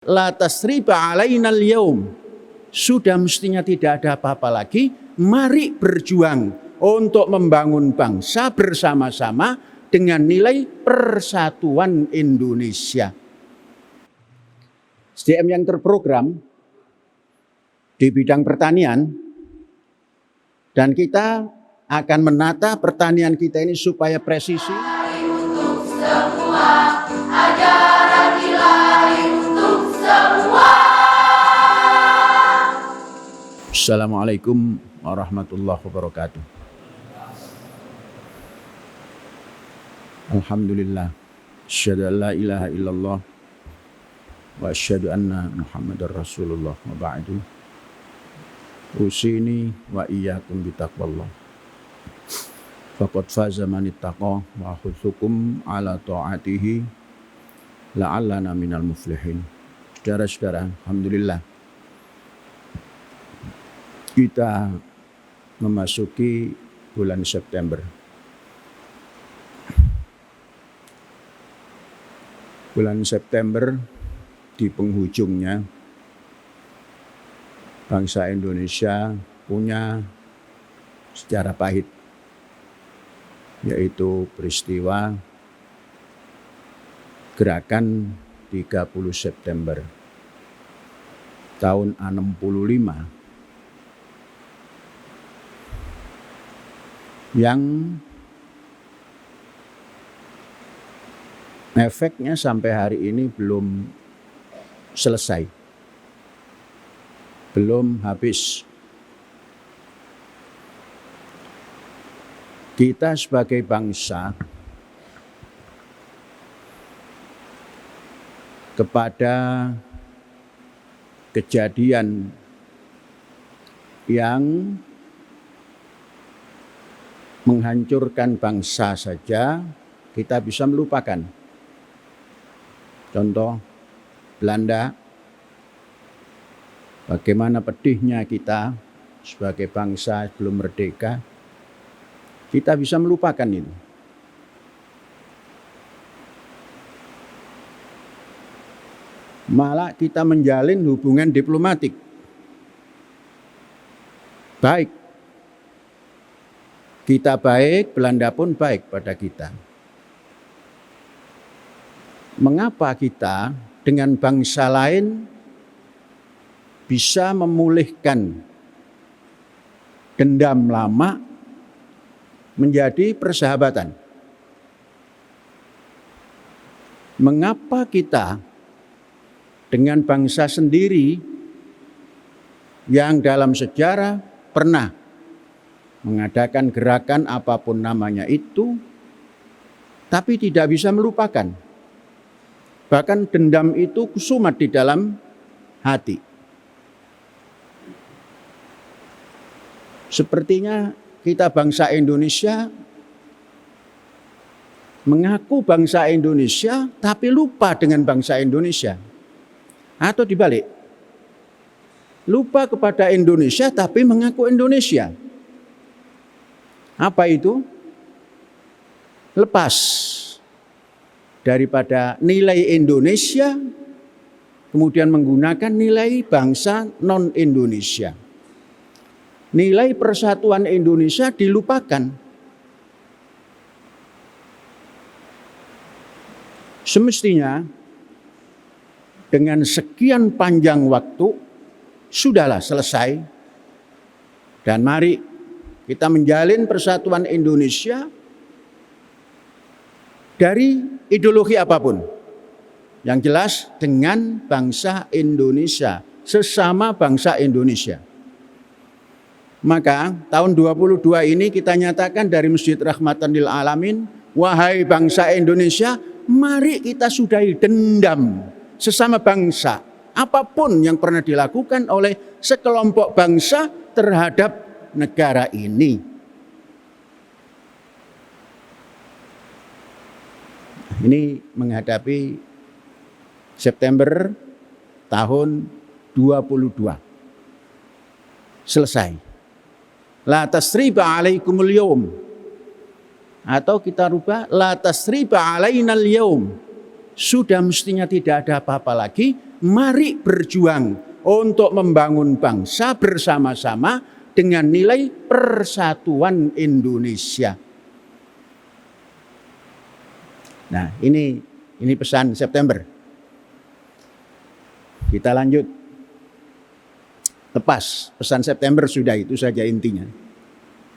La tasriba alainal yaum. Sudah mestinya tidak ada apa-apa lagi. Mari berjuang untuk membangun bangsa bersama-sama dengan nilai persatuan Indonesia. SDM yang terprogram di bidang pertanian, dan kita akan menata pertanian kita ini supaya presisi. Untuk semua, ajaran nilai untuk semua. Assalamualaikum warahmatullahi wabarakatuh. Alhamdulillah, asyhadu an la ilaha illallah wa asyhadu anna Muhammadar Rasulullah wa ba'du. Usini wa iyyakum bitaqwallah. Faqad faza man ittaqa wa khuthukum ala ta'atihi la'allana minal muflihin. Saudara-saudara, alhamdulillah kita memasuki bulan September. Bulan September di penghujungnya bangsa Indonesia punya sejarah pahit, yaitu peristiwa gerakan 30 September tahun 65 yang efeknya sampai hari ini belum selesai, belum habis. Kita sebagai bangsa kepada kejadian yang menghancurkan bangsa saja kita bisa melupakan. Contoh Belanda, bagaimana pedihnya kita sebagai bangsa belum merdeka, kita bisa melupakan itu. Malah kita menjalin hubungan diplomatik baik. Kita baik, Belanda pun baik pada kita. Mengapa kita dengan bangsa lain bisa memulihkan dendam lama menjadi persahabatan? Mengapa kita dengan bangsa sendiri yang dalam sejarah pernah mengadakan gerakan apapun namanya itu, tapi tidak bisa melupakan? Bahkan dendam itu kusumat di dalam hati. Sepertinya kita bangsa Indonesia mengaku bangsa Indonesia tapi lupa dengan bangsa Indonesia. Atau dibalik, lupa kepada Indonesia tapi mengaku Indonesia. Apa itu? Lepas daripada nilai Indonesia, kemudian menggunakan nilai bangsa non-Indonesia. Nilai persatuan Indonesia dilupakan. Semestinya dengan sekian panjang waktu, sudahlah selesai. Dan mari kita menjalin persatuan Indonesia dari ideologi apapun. Yang jelas dengan bangsa Indonesia, sesama bangsa Indonesia. Maka tahun 22 ini kita nyatakan dari Masjid Rahmatan lil Alamin, wahai bangsa Indonesia, mari kita sudahi dendam sesama bangsa. Apapun yang pernah dilakukan oleh sekelompok bangsa terhadap negara ini. Ini menghadapi September tahun 22. Selesai. La tasriba alaikumul yaum. Atau kita rubah la tasriba alainal yaum. sudah mestinya tidak ada apa-apa lagi. Mari berjuang untuk membangun bangsa bersama-sama dengan nilai persatuan Indonesia. Nah, ini pesan September. Kita lanjut. Lepas pesan September sudah, itu saja intinya.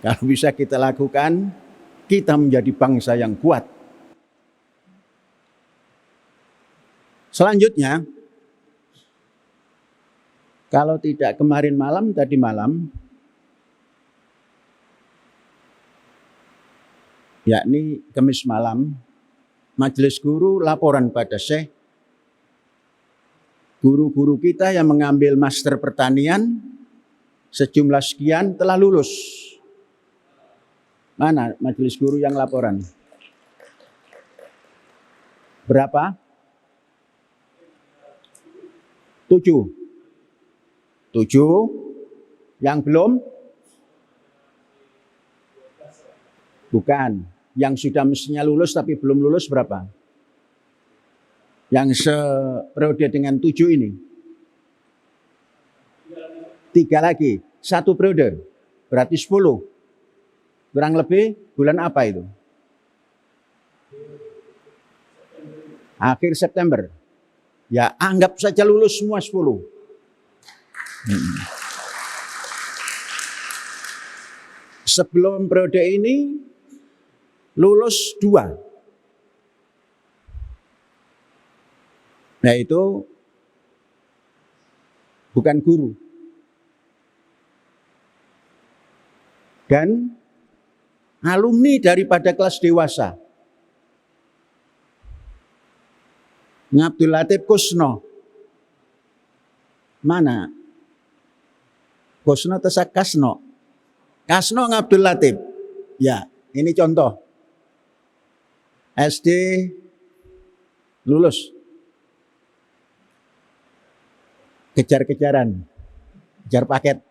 Kalau bisa kita lakukan, kita menjadi bangsa yang kuat. Selanjutnya, kalau tidak kemarin malam, tadi malam, yakni Kamis malam, Majelis Guru laporan pada Syekh, guru-guru kita yang mengambil master pertanian sejumlah sekian telah lulus. Mana Majelis Guru yang laporan? Berapa? 7. Yang belum? Bukan. Yang sudah mestinya lulus tapi belum lulus berapa? Yang seperiode dengan 7 ini? 3 lagi. 1 periode. Berarti 10. Kurang lebih bulan apa itu? Akhir September. Ya, anggap saja lulus semua 10. Sebelum periode ini lulus 2. Nah, itu bukan guru. Dan alumni daripada kelas dewasa. Abdul Latif Kusno. Mana? Kusno atau Kasno? Kasno Abdul Latif. Ya, ini contoh. SD lulus. Kejar-kejaran. Kejar paket.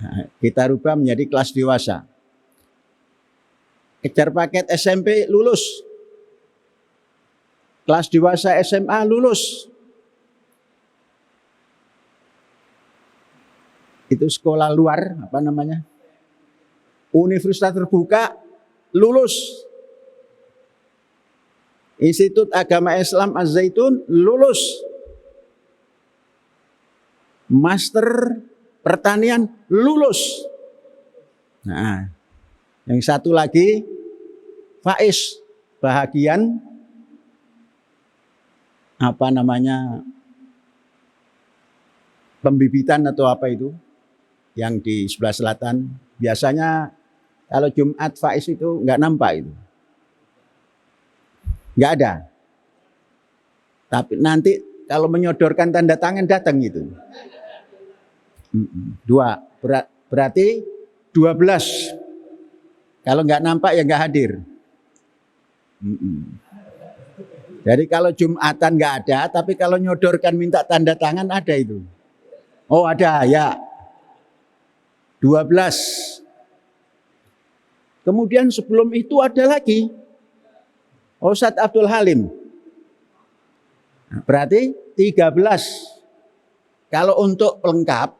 Nah, kita rubah menjadi kelas dewasa. Kejar paket SMP lulus. Kelas dewasa SMA lulus. Itu sekolah luar, apa namanya? Universitas terbuka lulus. Institut Agama Islam Az-Zaitun lulus. Master pertanian lulus. Nah, yang satu lagi Faiz Bahagian, apa namanya, pembibitan atau apa itu yang di sebelah selatan. Biasanya kalau Jumat Faiz itu nggak nampak itu, nggak ada. Tapi nanti kalau menyodorkan tanda tangan datang itu. 2 berarti 12. Kalau nggak nampak ya nggak hadir. Jadi kalau Jumatan nggak ada, tapi kalau nyodorkan minta tanda tangan ada itu. Oh ada ya. 12. Kemudian sebelum itu ada lagi. Ustadz Abdul Halim. Nah, berarti 13. Kalau untuk pelengkap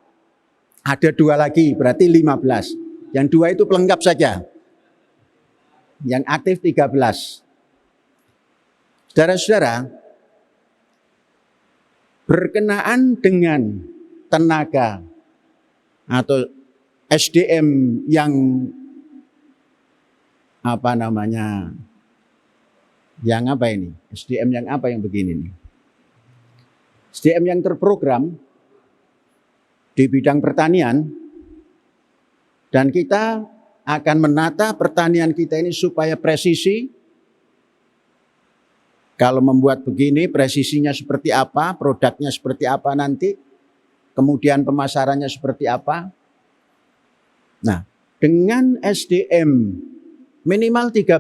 ada 2 lagi, berarti 15. Yang 2 itu pelengkap saja. Yang aktif 13. Saudara-saudara, berkenaan dengan tenaga atau SDM yang apa namanya, yang apa ini? SDM yang apa yang begini nih? SDM yang terprogram di bidang pertanian, dan kita akan menata pertanian kita ini supaya presisi. Kalau membuat begini, presisinya seperti apa, produknya seperti apa nanti, kemudian pemasarannya seperti apa. Nah, dengan SDM minimal 13,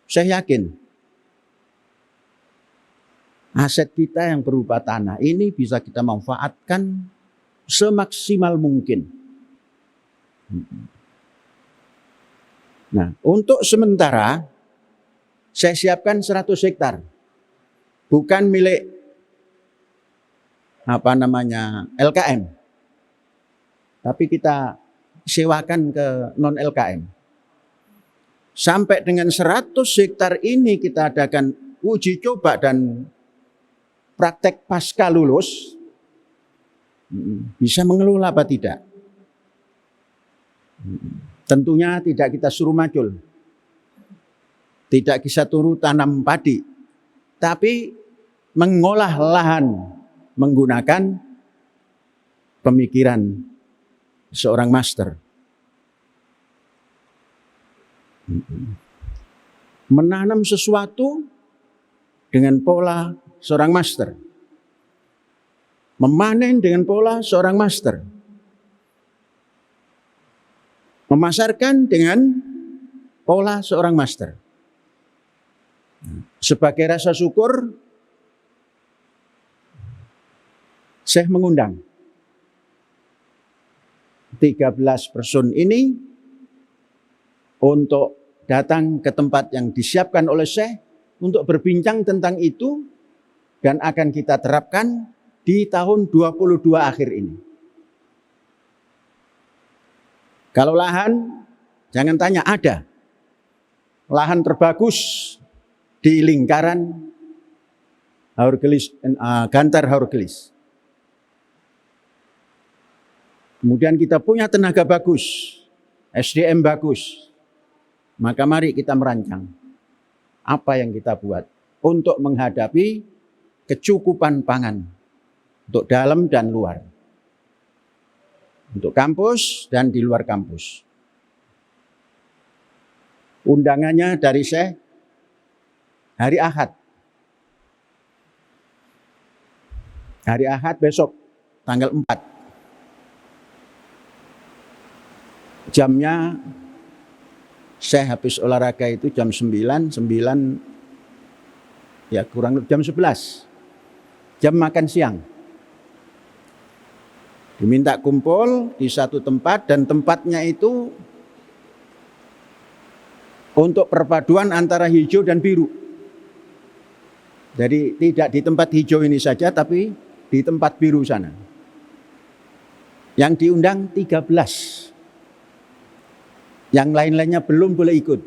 saya yakin aset kita yang berupa tanah ini bisa kita manfaatkan semaksimal mungkin. Nah, untuk sementara Saya siapkan 100 hektar. Bukan milik LKM. Tapi kita sewakan ke non LKM. Sampai dengan 100 hektar ini kita adakan uji coba dan praktek pasca lulus. Bisa mengelola apa tidak? Tentunya tidak kita suruh macul. Tidak kita suruh tanam padi. Tapi mengolah lahan menggunakan pemikiran seorang master. Menanam sesuatu dengan pola seorang master. Memanen dengan pola seorang master. Memasarkan dengan pola seorang master. Sebagai rasa syukur, saya mengundang 13 person ini untuk datang ke tempat yang disiapkan oleh Syekh untuk berbincang tentang itu dan akan kita terapkan di tahun 22 akhir ini. Kalau lahan, jangan tanya, ada. Lahan terbagus di lingkaran Gantar Haurgelis. Kemudian kita punya tenaga bagus, SDM bagus. Maka mari kita merancang apa yang kita buat untuk menghadapi kecukupan pangan untuk dalam dan luar. Untuk kampus dan di luar kampus. Undangannya dari Syekh hari Ahad. Hari Ahad besok tanggal 4. Jamnya Syekh habis olahraga itu jam 9 ya kurang lebih jam 11. Jam makan siang. Diminta kumpul di satu tempat dan tempatnya itu untuk perpaduan antara hijau dan biru. Jadi tidak di tempat hijau ini saja tapi di tempat biru sana. Yang diundang 13. Yang lain-lainnya belum boleh ikut.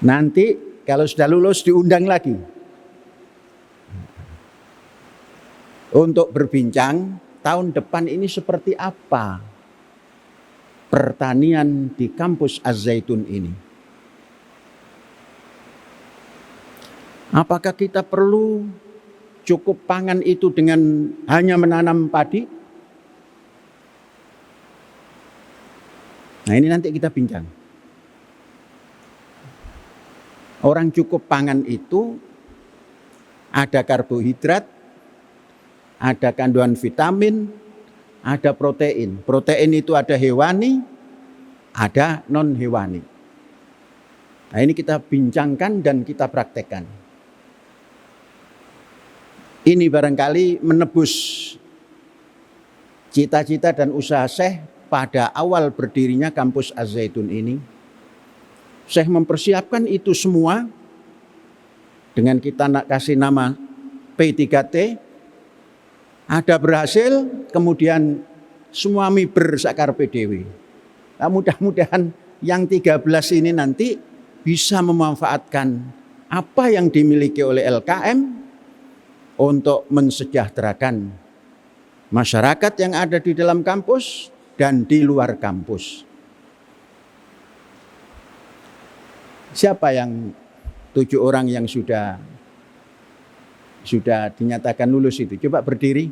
Nanti kalau sudah lulus diundang lagi. Untuk berbincang tahun depan ini seperti apa pertanian di kampus Az-Zaitun ini. Apakah kita perlu cukup pangan itu dengan hanya menanam padi? Nah ini nanti kita bincang. Orang cukup pangan itu ada karbohidrat, ada kandungan vitamin, ada protein. Protein itu ada hewani, ada non hewani. Nah ini kita bincangkan dan kita praktekkan. Ini barangkali menebus cita-cita dan usaha Syekh pada awal berdirinya kampus Az-Zaitun ini. Syekh mempersiapkan itu semua dengan kita kasih nama P3T. Ada berhasil, kemudian semua miber sakarpe dewe. Nah, mudah-mudahan yang 13 ini nanti bisa memanfaatkan apa yang dimiliki oleh LKM untuk mensejahterakan masyarakat yang ada di dalam kampus dan di luar kampus. Siapa yang 7 orang yang sudah dinyatakan lulus itu? Coba berdiri.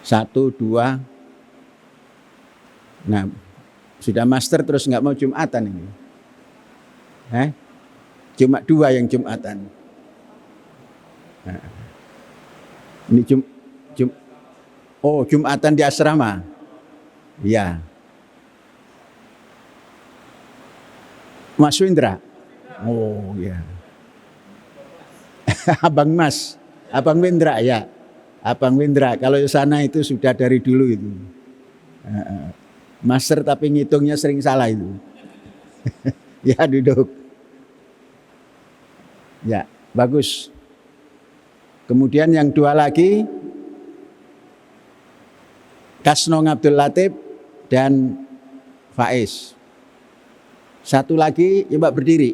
1, 2. Nah, sudah master terus nggak mau Jumatan ini. Cuma 2 yang Jumatan. Nah, ini Jumatan di asrama. Ya. Mas Windra. Oh ya. Abang Mas, Abang Windra ya. Abang Windra, kalau di sana itu sudah dari dulu itu. Master tapi ngitungnya sering salah itu. Ya, duduk. Ya, bagus. Kemudian yang dua lagi, Kasnong Abdul Latif dan Faiz. Satu lagi, coba berdiri.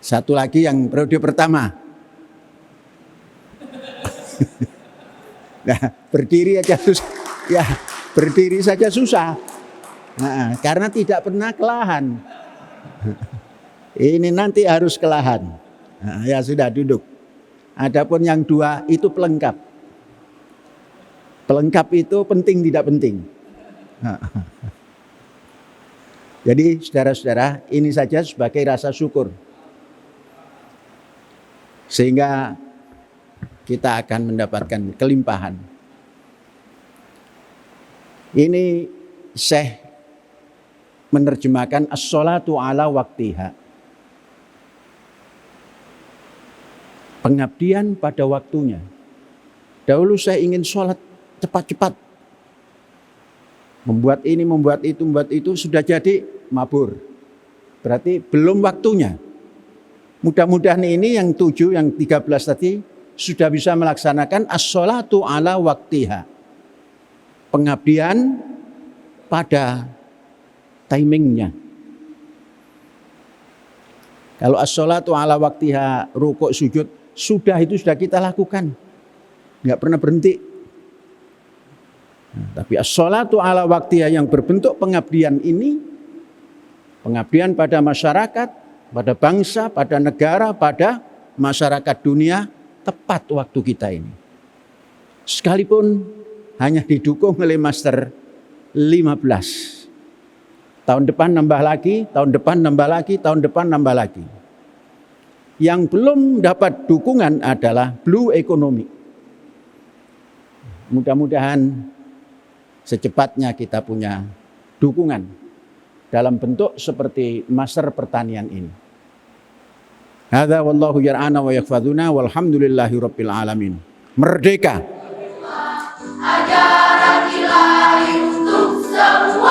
Satu lagi yang periode pertama. Nah, berdiri aja susah. Ya, berdiri saja susah. Nah, karena tidak pernah kelahan. Ini nanti harus kelahan. Nah, ya sudah duduk. Adapun yang dua itu pelengkap. Pelengkap itu penting tidak penting. Jadi saudara-saudara, ini saja sebagai rasa syukur. Sehingga kita akan mendapatkan kelimpahan. Ini Syekh menerjemahkan as-sholatu ala waktiha. Pengabdian pada waktunya. Dahulu saya ingin sholat cepat-cepat. Membuat ini, membuat itu, sudah jadi mabur. Berarti belum waktunya. Mudah-mudahan ini yang 7, yang 13 tadi sudah bisa melaksanakan as-sholatu ala waktiha. Pengabdian pada timingnya. Kalau as-sholatu ala waktiha, rukuk, sujud, sudah kita lakukan. Nggak pernah berhenti. Nah, tapi as-sholatu ala waktiha yang berbentuk pengabdian ini, pengabdian pada masyarakat, pada bangsa, pada negara, pada masyarakat dunia, tepat waktu kita ini. Sekalipun hanya didukung oleh Master 15. Tahun depan nambah lagi, tahun depan nambah lagi, tahun depan nambah lagi. Yang belum dapat dukungan adalah blue economy. Mudah-mudahan secepatnya kita punya dukungan dalam bentuk seperti Master Pertanian ini. Hadza wallahu yar'ana wa yakfaduna walhamdulillahi rabbil alamin. Merdeka. Ajaran ilahi untuk semua.